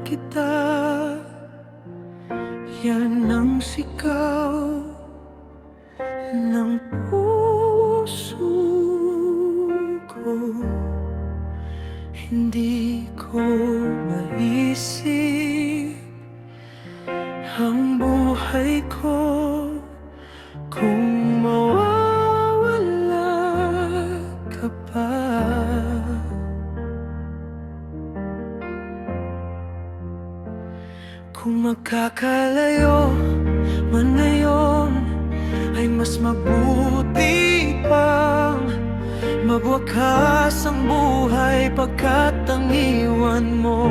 kita. Yan ang sigaw ng puso ko. Hindi ko maisip ang buhay ko kung mawawala ka pa. Kung magkakalayo man ngayon, ay mas mabuti pang mabuwakas ang buhay, pagkat ang iwan mo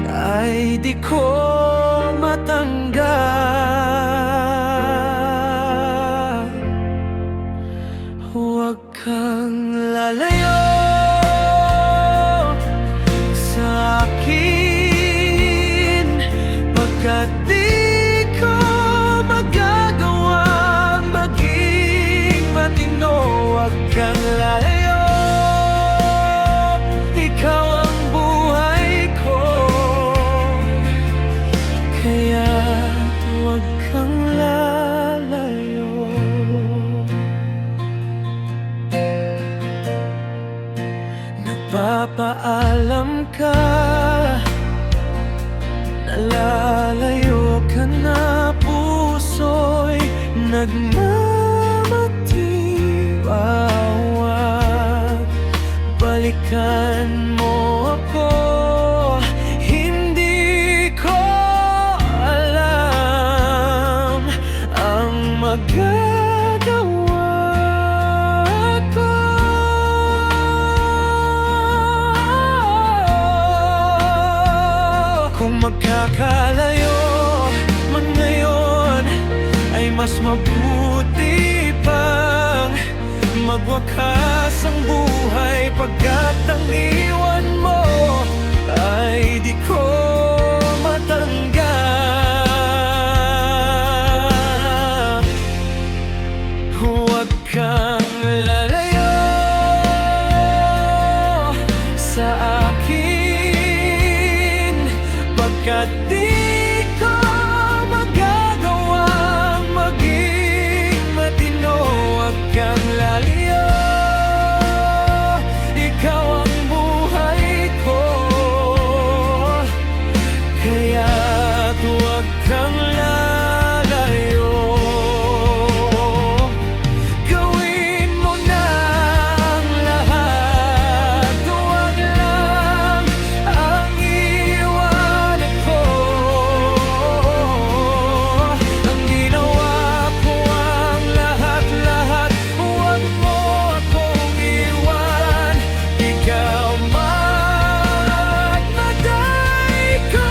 ay di ko matanggap. Huwag kang lalayo sa akin, pagkat di ko magagawang maging matino. Huwag kang lalayo, ikaw ang buhay ko. Kaya't huwag kang lalayo. Nagpapaalam ka, nalalayo ka na, puso'y nagmamatiwawag. Balikan mo ako, hindi ko alam ang magagawa ko. Kung magkakalayo man ngayon, ay mas mabuti pang magwakas ang buhay, pagkat ang iwan mo ay di ko matanggap. Huwag kang lalayo sa akin, pagkat di ko magagawang maging matino. Huwag kang lalayo, ikaw ang buhay ko. Kaya't huwag kang lalayo. Gawin mo na ang lahat, huwag lang ang iwan ko. Ang ginawa ko ang lahat-lahat, huwag mo akong iwan. Ikaw magmaday ko.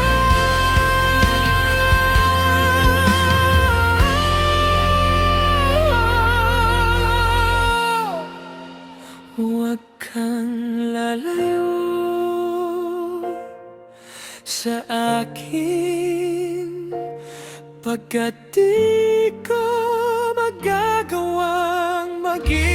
Huwag kang lalayo sa akin, pagkat di ko magagawang maging